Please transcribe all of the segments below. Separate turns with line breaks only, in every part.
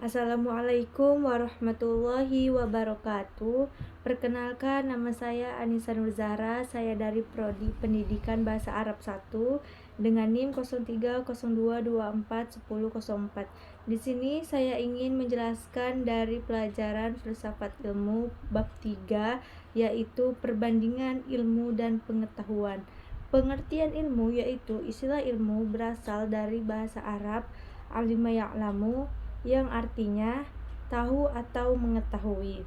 Assalamualaikum warahmatullahi wabarakatuh. Perkenalkan, nama saya Anissa Nurzahra. Saya dari Prodi Pendidikan Bahasa Arab 1 dengan NIM 0302241004. Di sini saya ingin menjelaskan dari pelajaran filsafat ilmu bab 3, yaitu perbandingan ilmu dan pengetahuan. Pengertian ilmu yaitu istilah ilmu berasal dari bahasa Arab alima ya'lamu, yang artinya tahu atau mengetahui.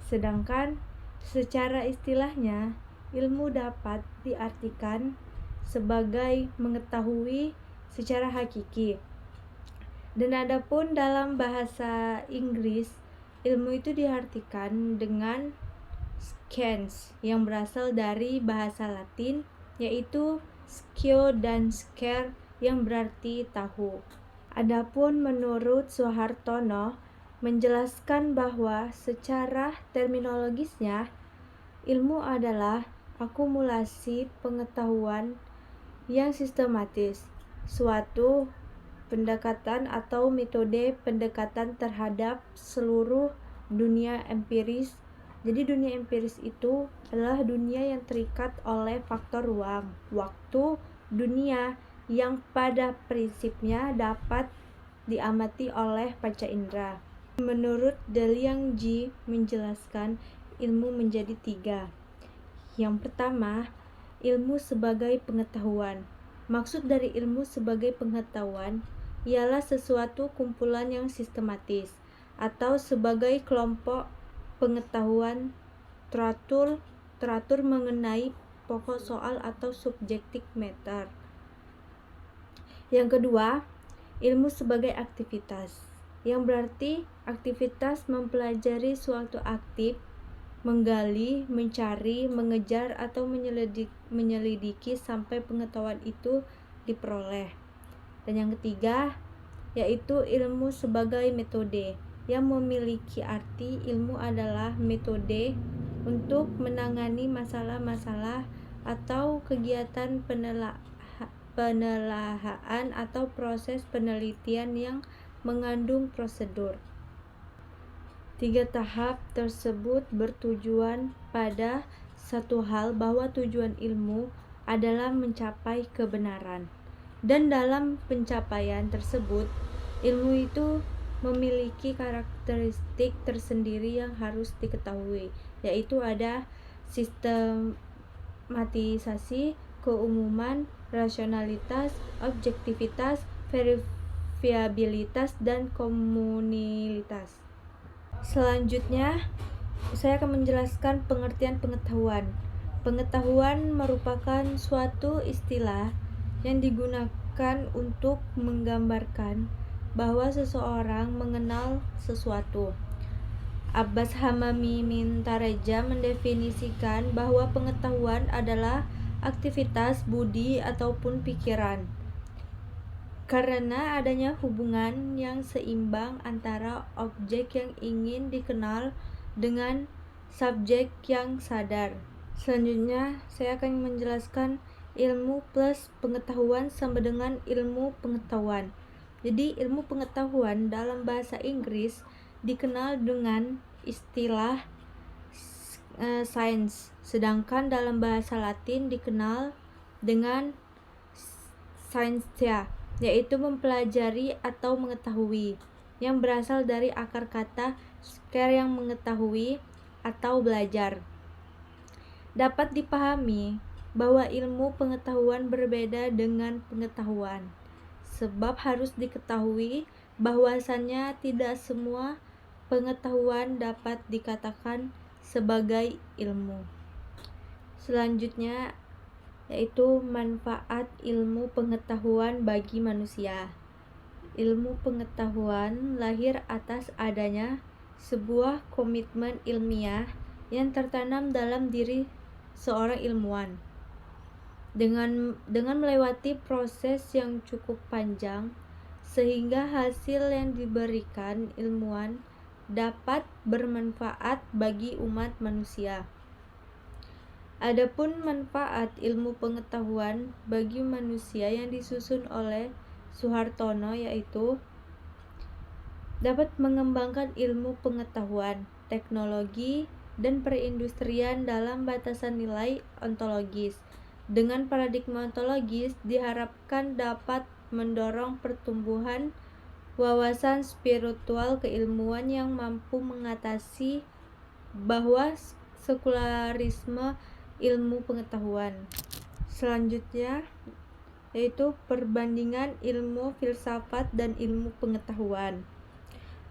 Sedangkan secara istilahnya, ilmu dapat diartikan sebagai mengetahui secara hakiki. Dan adapun dalam bahasa Inggris, ilmu itu diartikan dengan science yang berasal dari bahasa Latin, yaitu scio dan scare yang berarti tahu. Adapun menurut Soehartono menjelaskan bahwa secara terminologisnya, ilmu adalah akumulasi pengetahuan yang sistematis, suatu pendekatan atau metode pendekatan terhadap seluruh dunia empiris. Jadi dunia empiris itu adalah dunia yang terikat oleh faktor ruang, waktu, dunia yang pada prinsipnya dapat diamati oleh panca indera. Menurut Daliang Ji menjelaskan ilmu menjadi 3. Yang pertama, ilmu sebagai pengetahuan. Maksud dari ilmu sebagai pengetahuan ialah sesuatu kumpulan yang sistematis atau sebagai kelompok pengetahuan teratur mengenai pokok soal atau subjective matter. Yang kedua, ilmu sebagai aktivitas, yang berarti aktivitas mempelajari suatu aktif, menggali, mencari, mengejar, atau menyelidiki sampai pengetahuan itu diperoleh. Dan yang ketiga, yaitu ilmu sebagai metode, yang memiliki arti ilmu adalah metode untuk menangani masalah-masalah atau kegiatan penelaahan atau proses penelitian yang mengandung prosedur. 3 tahap tersebut bertujuan pada satu hal, bahwa tujuan ilmu adalah mencapai kebenaran. Dan dalam pencapaian tersebut, ilmu itu memiliki karakteristik tersendiri yang harus diketahui, yaitu ada sistematisasi, keumuman, rasionalitas, objektivitas, verifiabilitas, dan komunilitas. Selanjutnya, saya akan menjelaskan pengertian pengetahuan. Pengetahuan merupakan suatu istilah yang digunakan untuk menggambarkan bahwa seseorang mengenal sesuatu. Abbas Hamami Mintareja mendefinisikan bahwa pengetahuan adalah aktivitas budi ataupun pikiran, karena adanya hubungan yang seimbang antara objek yang ingin dikenal dengan subjek yang sadar. Selanjutnya, saya akan menjelaskan ilmu plus pengetahuan sama dengan ilmu pengetahuan. Jadi, ilmu pengetahuan dalam bahasa Inggris dikenal dengan istilah science, sedangkan dalam bahasa Latin dikenal dengan scientia, yaitu mempelajari atau mengetahui, yang berasal dari akar kata scare yang mengetahui atau belajar. Dapat dipahami bahwa ilmu pengetahuan berbeda dengan pengetahuan, sebab harus diketahui bahwasannya tidak semua pengetahuan dapat dikatakan sebagai ilmu. Selanjutnya, yaitu manfaat ilmu pengetahuan bagi manusia. Ilmu pengetahuan lahir atas adanya sebuah komitmen ilmiah yang tertanam dalam diri seorang ilmuwan. Dengan melewati proses yang cukup panjang, sehingga hasil yang diberikan ilmuwan dapat bermanfaat bagi umat manusia. Adapun manfaat ilmu pengetahuan bagi manusia yang disusun oleh Soehartono, yaitu dapat mengembangkan ilmu pengetahuan, teknologi, dan perindustrian dalam batasan nilai ontologis. Dengan paradigma ontologis diharapkan dapat mendorong pertumbuhan wawasan spiritual keilmuan yang mampu mengatasi bahwa sekularisme ilmu pengetahuan. Selanjutnya yaitu perbandingan ilmu filsafat dan ilmu pengetahuan.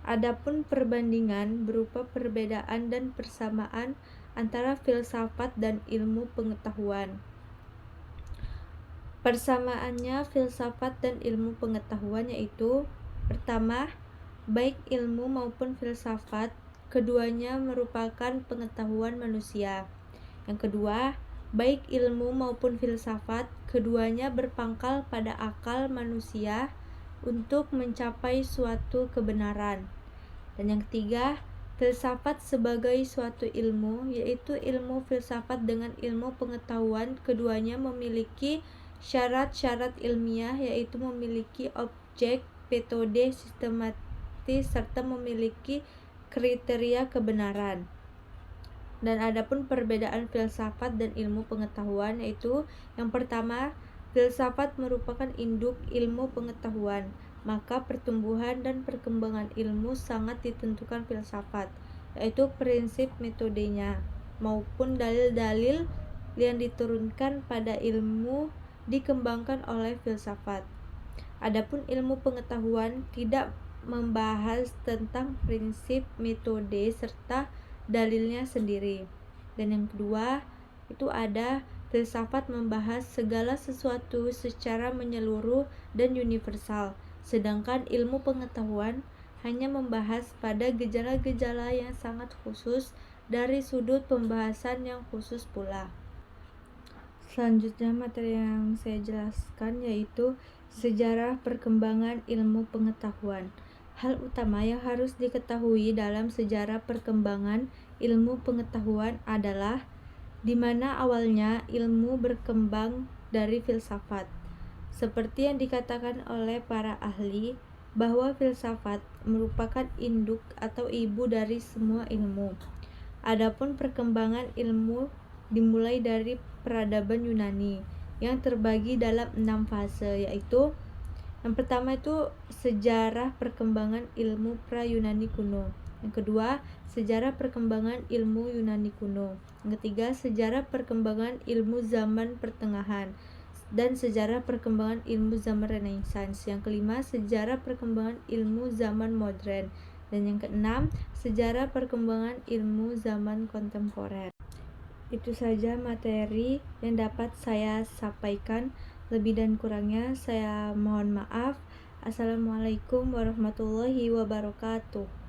Adapun perbandingan berupa perbedaan dan persamaan antara filsafat dan ilmu pengetahuan. Persamaannya filsafat dan ilmu pengetahuan yaitu: pertama, baik ilmu maupun filsafat, keduanya merupakan pengetahuan manusia. Yang kedua, baik ilmu maupun filsafat, keduanya berpangkal pada akal manusia untuk mencapai suatu kebenaran. Dan yang ketiga, filsafat sebagai suatu ilmu, yaitu ilmu filsafat dengan ilmu pengetahuan, keduanya memiliki syarat-syarat ilmiah, yaitu memiliki objek, metode, sistematis, serta memiliki kriteria kebenaran. Dan adapun perbedaan filsafat dan ilmu pengetahuan yaitu: yang pertama, filsafat merupakan induk ilmu pengetahuan, maka pertumbuhan dan perkembangan ilmu sangat ditentukan filsafat, yaitu prinsip metodenya maupun dalil-dalil yang diturunkan pada ilmu dikembangkan oleh filsafat. Adapun ilmu pengetahuan tidak membahas tentang prinsip, metode, serta dalilnya sendiri. Dan yang kedua, itu ada filsafat membahas segala sesuatu secara menyeluruh dan universal, sedangkan ilmu pengetahuan hanya membahas pada gejala-gejala yang sangat khusus dari sudut pembahasan yang khusus pula. Selanjutnya materi yang saya jelaskan yaitu sejarah perkembangan ilmu pengetahuan. Hal utama yang harus diketahui dalam sejarah perkembangan ilmu pengetahuan adalah di mana awalnya ilmu berkembang dari filsafat. Seperti yang dikatakan oleh para ahli bahwa filsafat merupakan induk atau ibu dari semua ilmu. Adapun perkembangan ilmu dimulai dari peradaban Yunani yang terbagi dalam 6 fase, yaitu: yang pertama itu sejarah perkembangan ilmu pra-Yunani kuno. Yang kedua, sejarah perkembangan ilmu Yunani kuno. Yang ketiga, sejarah perkembangan ilmu zaman pertengahan dan sejarah perkembangan ilmu zaman Renaissance. Yang kelima, sejarah perkembangan ilmu zaman modern. Dan yang keenam, sejarah perkembangan ilmu zaman kontemporer. Itu saja materi yang dapat saya sampaikan. Lebih dan kurangnya saya mohon maaf. Assalamualaikum warahmatullahi wabarakatuh.